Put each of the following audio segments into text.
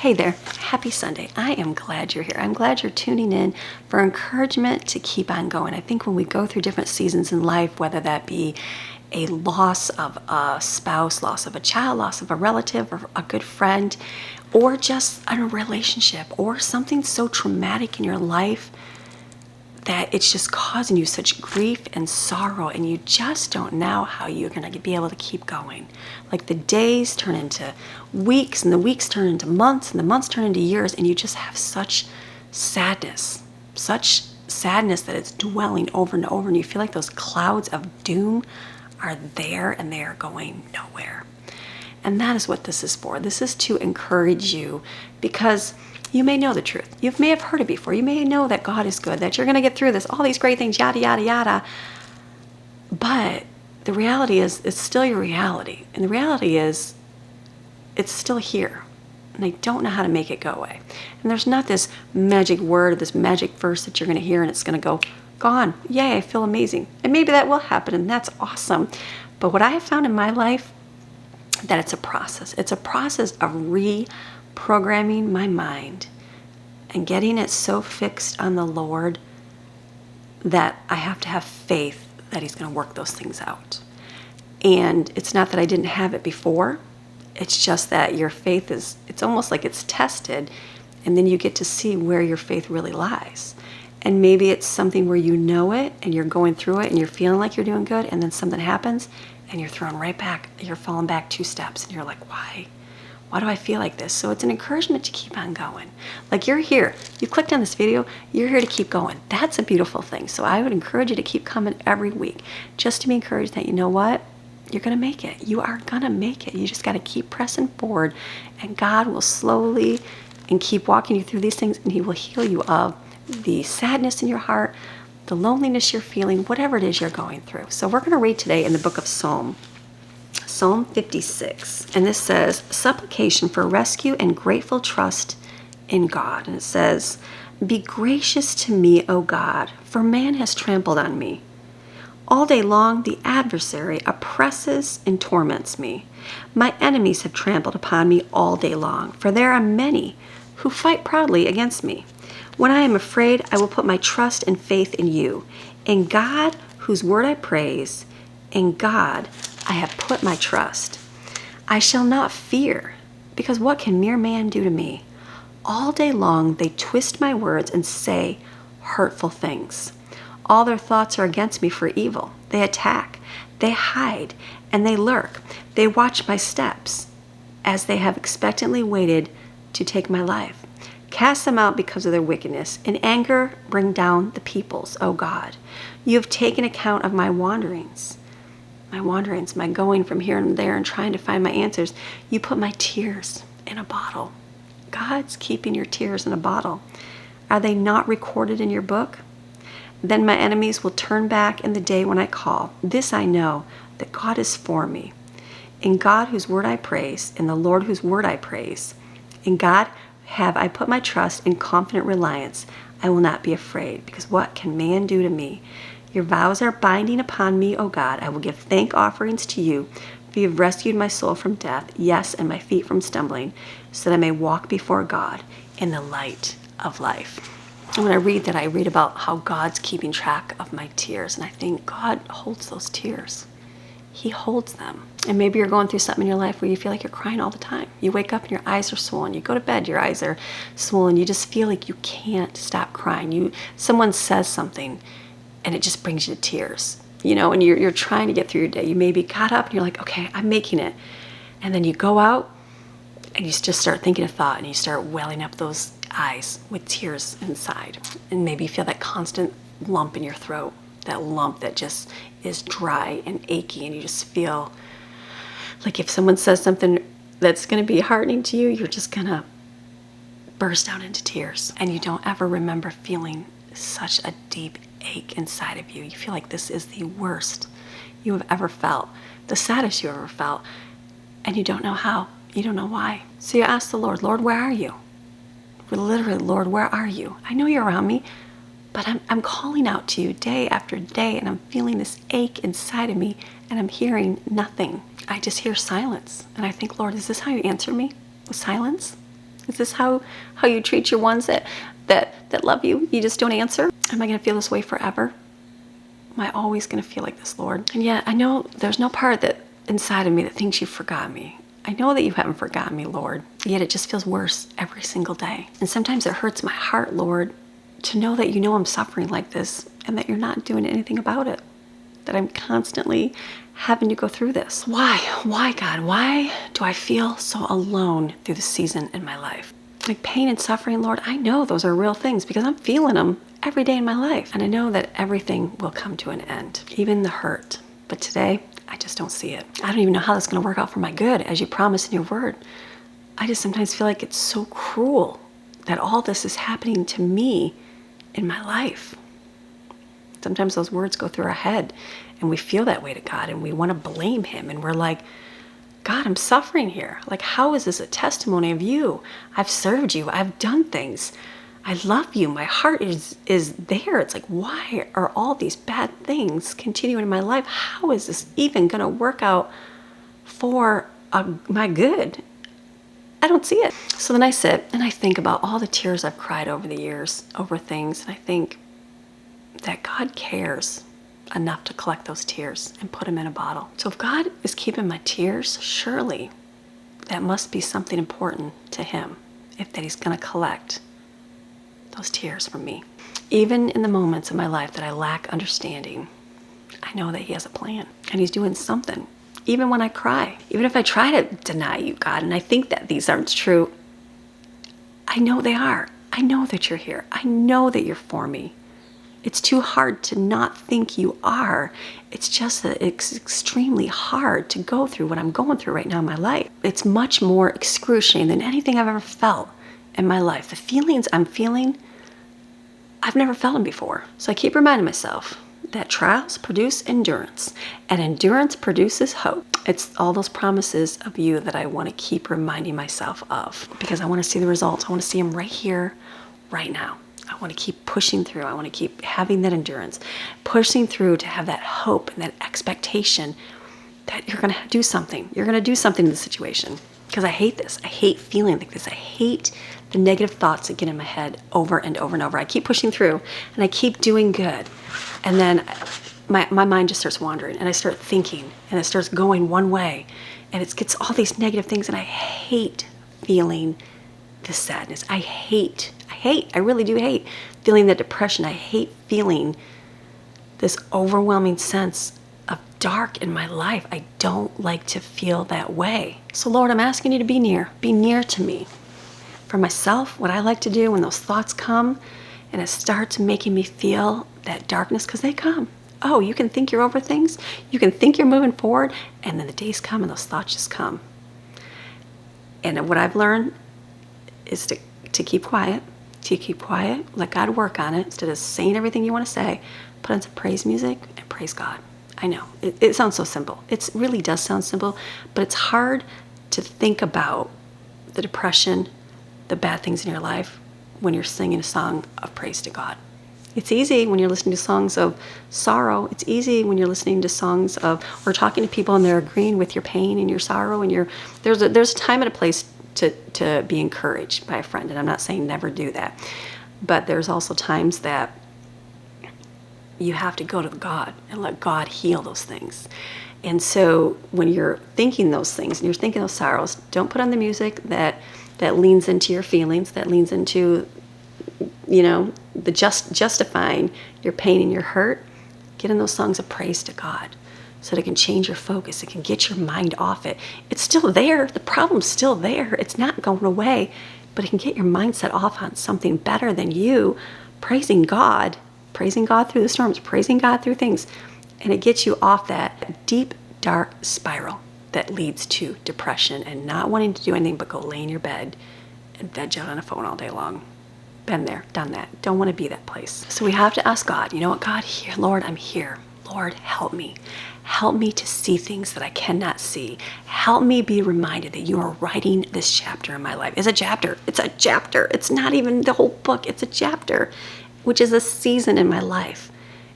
Hey there, happy Sunday. I am glad you're here. I'm glad you're tuning in for encouragement to keep on going. I think when we go through different seasons in life, whether that be a loss of a spouse, loss of a child, loss of a relative or a good friend, or just a relationship or something so traumatic in your life that it's just causing you such grief and sorrow, and you just don't know how you're going to be able to keep going. Like the days turn into weeks, and the weeks turn into months, and the months turn into years, and you just have such sadness that it's dwelling over and over, and you feel like those clouds of doom are there and they are going nowhere. And that is what this is for. This is to encourage you, because you may know the truth. You may have heard it before. You may know that God is good, that you're going to get through this, all these great things, yada, yada, yada. But the reality is, it's still your reality. And the reality is, it's still here. And I don't know how to make it go away. And there's not this magic word, this magic verse that you're going to hear and it's going to go, gone. Yay, I feel amazing. And maybe that will happen, and that's awesome. But what I have found in my life, that it's a process. It's a process of reprogramming my mind and getting it so fixed on the Lord that I have to have faith that He's going to work those things out. And it's not that I didn't have it before. It's just that your faith it's almost like it's tested, and then you get to see where your faith really lies. And maybe it's something where you know it and you're going through it and you're feeling like you're doing good, and then something happens and you're thrown right back. You're falling back 2 steps and you're like, why? Why do I feel like this? So it's an encouragement to keep on going. Like, you're here. You clicked on this video. You're here to keep going. That's a beautiful thing. So I would encourage you to keep coming every week, just to be encouraged that, you know what? You're going to make it. You are going to make it. You just got to keep pressing forward, and God will slowly and keep walking you through these things, and He will heal you of the sadness in your heart, the loneliness you're feeling, whatever it is you're going through. So we're going to read today in the book of Psalm 56. And this says, supplication for rescue and grateful trust in God. And it says, be gracious to me, O God, for man has trampled on me. All day long the adversary oppresses and torments me. My enemies have trampled upon me all day long, for there are many who fight proudly against me. When I am afraid, I will put my trust and faith in you. In God, whose word I praise, in God I have put my trust. I shall not fear, because what can mere man do to me? All day long they twist my words and say hurtful things. All their thoughts are against me for evil. They attack, they hide, and they lurk. They watch my steps, as they have expectantly waited to take my life. Cast them out because of their wickedness. In anger, bring down the peoples, O God. You have taken account of my wanderings, my going from here and there and trying to find my answers. You put my tears in a bottle. God's keeping your tears in a bottle. Are they not recorded in your book? Then my enemies will turn back in the day when I call. This I know, that God is for me. In God whose word I praise, in the Lord whose word I praise. In God have I put my trust in confident reliance. I will not be afraid, because what can man do to me? Your vows are binding upon me, O God. I will give thank offerings to you, for you have rescued my soul from death, yes, and my feet from stumbling, so that I may walk before God in the light of life. And when I read that, I read about how God's keeping track of my tears, and I think God holds those tears. He holds them. And maybe you're going through something in your life where you feel like you're crying all the time. You wake up and your eyes are swollen. You go to bed, your eyes are swollen. You just feel like you can't stop crying. Someone says something and it just brings you to tears, and you're trying to get through your day. You maybe got up and you're like, okay, I'm making it. And then you go out and you just start thinking a thought, and you start welling up those eyes with tears inside. And maybe you feel that constant lump in your throat, that lump that just is dry and achy, and you just feel like if someone says something that's going to be heartening to you, you're just going to burst out into tears. And you don't ever remember feeling such a deep ache inside of you. You feel like this is the worst you have ever felt, the saddest you ever felt, and you don't know how. You don't know why. So you ask the Lord, Lord, where are you? Literally, Lord, where are you? I know you're around me, but I'm calling out to you day after day, and I'm feeling this ache inside of me, and I'm hearing nothing. I just hear silence. And I think, Lord, is this how you answer me? With silence? Is this how you treat your ones that love you? You just don't answer? Am I going to feel this way forever? Am I always going to feel like this, Lord? And yet I know there's no part that inside of me that thinks you forgot me. I know that you haven't forgotten me, Lord. Yet it just feels worse every single day. And sometimes it hurts my heart, Lord, to know that you know I'm suffering like this and that you're not doing anything about it. That I'm constantly having to go through this. Why? Why, God? Why do I feel so alone through the season in my life? Like pain and suffering, Lord, I know those are real things because I'm feeling them every day in my life. And I know that everything will come to an end, even the hurt. But today, I just don't see it. I don't even know how that's going to work out for my good, as you promised in your word. I just sometimes feel like it's so cruel that all this is happening to me in my life. Sometimes those words go through our head and we feel that way to God and we want to blame him. And we're like, God, I'm suffering here. Like, how is this a testimony of you? I've served you. I've done things. I love you. My heart is there. It's like, why are all these bad things continuing in my life? How is this even going to work out for my good? I don't see it. So then I sit and I think about all the tears I've cried over the years over things. And I think that God cares enough to collect those tears and put them in a bottle. So if God is keeping my tears, surely that must be something important to him, if that he's going to collect those tears from me. Even in the moments of my life that I lack understanding, I know that he has a plan and he's doing something. Even when I cry, even if I try to deny you, God, and I think that these aren't true, I know they are. I know that you're here. I know that you're for me. It's too hard to not think you are. It's just that it's extremely hard to go through what I'm going through right now in my life. It's much more excruciating than anything I've ever felt in my life. The feelings I'm feeling, I've never felt them before. So I keep reminding myself that trials produce endurance, and endurance produces hope. It's all those promises of you that I want to keep reminding myself of because I want to see the results. I want to see them right here, right now. I want to keep pushing through. I want to keep having that endurance, pushing through to have that hope and that expectation that you're going to do something. You're going to do something in the situation. Because I hate this. I hate feeling like this. I hate the negative thoughts that get in my head over and over and over. I keep pushing through and I keep doing good. And then my mind just starts wandering and I start thinking and it starts going one way. And it gets all these negative things and I hate feeling this sadness. I really do hate feeling that depression. I hate feeling this overwhelming sense of dark in my life. I don't like to feel that way. So Lord, I'm asking you to be near to me. For myself, what I like to do when those thoughts come and it starts making me feel that darkness, because they come. Oh, you can think you're over things. You can think you're moving forward, and then the days come and those thoughts just come. And what I've learned is to keep quiet, let God work on it. Instead of saying everything you want to say, put on some praise music and praise God. I know, it sounds so simple. It really does sound simple, but it's hard to think about the depression, the bad things in your life when you're singing a song of praise to God. It's easy when you're listening to songs of sorrow. It's easy when you're listening to songs of, or talking to people and they're agreeing with your pain and your sorrow, and there's a time and a place to be encouraged by a friend. And I'm not saying never do that, but there's also times that you have to go to God and let God heal those things. And so when you're thinking those things and you're thinking those sorrows, don't put on the music that leans into your feelings, that leans into, the justifying your pain and your hurt. Get in those songs of praise to God so that it can change your focus. It can get your mind off it. It's still there. The problem's still there. It's not going away, but it can get your mindset off on something better than you praising God through the storms, praising God through things. And it gets you off that deep, dark spiral that leads to depression and not wanting to do anything but go lay in your bed and veg out on a phone all day long. Been there, done that. Don't want to be that place. So we have to ask God, you know what, God, here, Lord, I'm here. Lord, help me. Help me to see things that I cannot see. Help me be reminded that you are writing this chapter in my life. It's a chapter. It's a chapter. It's not even the whole book. It's a chapter, which is a season in my life.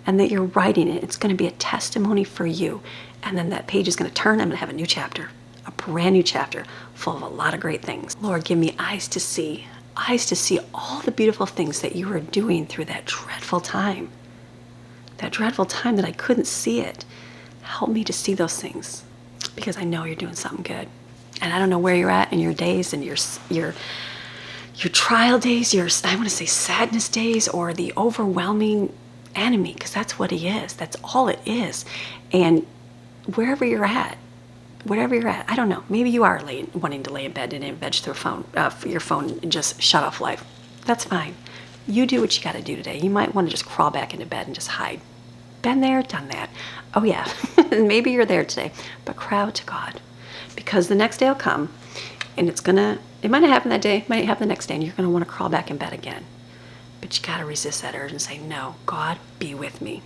And that you're writing it. It's going to be a testimony for you. And then that page is going to turn. I'm going to have a new chapter. a brand new chapter full of a lot of great things. Lord, give me eyes to see all the beautiful things that you were doing through that dreadful time that I couldn't see it. Help me to see those things, because I know you're doing something good. And I don't know where you're at in your days and your trial days, your, I want to say, sadness days, or the overwhelming enemy, because that's what he is. That's all it is. And wherever you're at, whatever you're at, I don't know. Maybe you are wanting to lay in bed and veg through your phone and just shut off life. That's fine. You do what you got to do today. You might want to just crawl back into bed and just hide. Been there, done that. Oh yeah, maybe you're there today, but cry out to God, because the next day will come, and it might not happen that day, might happen the next day, and you're going to want to crawl back in bed again. But you got to resist that urge and say, no, God, be with me.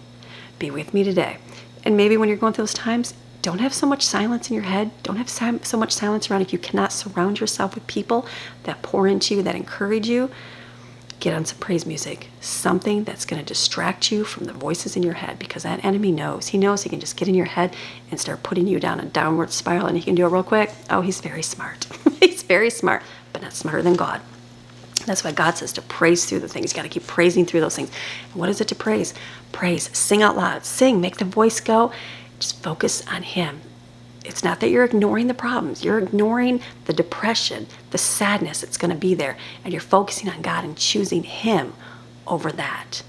Be with me today. And maybe when you're going through those times, don't have so much silence in your head. Don't have so much silence around. If you cannot surround yourself with people that pour into you, that encourage you, get on some praise music, something that's going to distract you from the voices in your head, because that enemy knows. He knows he can just get in your head and start putting you down a downward spiral, and he can do it real quick. Oh, he's very smart. He's very smart, but not smarter than God. That's why God says to praise through the things. You got to keep praising through those things. And what is it to praise? Praise. Sing out loud. Sing. Make the voice go. Just focus on him. It's not that you're ignoring the problems. You're ignoring the depression, the sadness that's going to be there. And you're focusing on God and choosing him over that.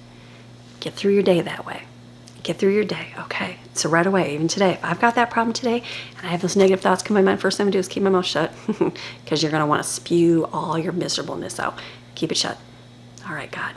Get through your day that way. Get through your day. Okay. So right away, even today, if I've got that problem today and I have those negative thoughts come in my mind, first thing I'm going to do is keep my mouth shut, because you're going to want to spew all your miserableness out. Keep it shut. All right, God.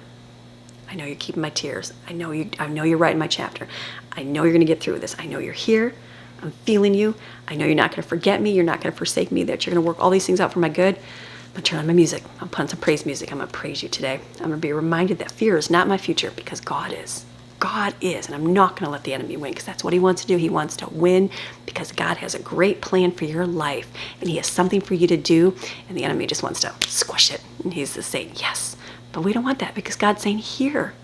I know you're keeping my tears. I know you're writing my chapter. I know you're going to get through this. I know you're here. I'm feeling you. I know you're not going to forget me. You're not going to forsake me, that you're going to work all these things out for my good. I'm going to turn on my music. I'm putting some praise music. I'm going to praise you today. I'm going to be reminded that fear is not my future, because God is. God is. And I'm not going to let the enemy win, because that's what he wants to do. He wants to win, because God has a great plan for your life, and he has something for you to do, and the enemy just wants to squash it. And he's just saying, yes. But we don't want that, because God's saying, here.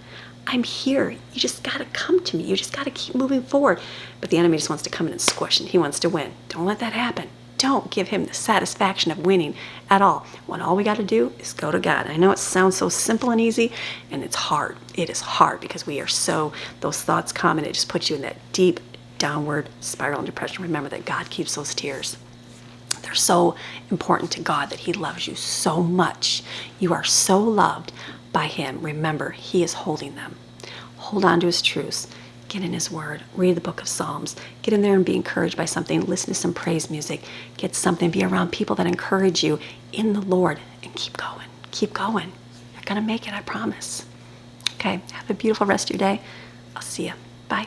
I'm here. You just got to come to me. You just got to keep moving forward. But the enemy just wants to come in and squish, and he wants to win. Don't let that happen. Don't give him the satisfaction of winning at all, when all we got to do is go to God. I know it sounds so simple and easy, and it's hard. It is hard, because those thoughts come, and it just puts you in that deep downward spiral and depression. Remember that God keeps those tears. They're so important to God, that he loves you so much. You are so loved by him. Remember, he is holding them. Hold on to his truths. Get in his word. Read the book of Psalms. Get in there and be encouraged by something. Listen to some praise music. Get something. Be around people that encourage you in the Lord, and keep going. Keep going. You're going to make it, I promise. Okay, have a beautiful rest of your day. I'll see you. Bye.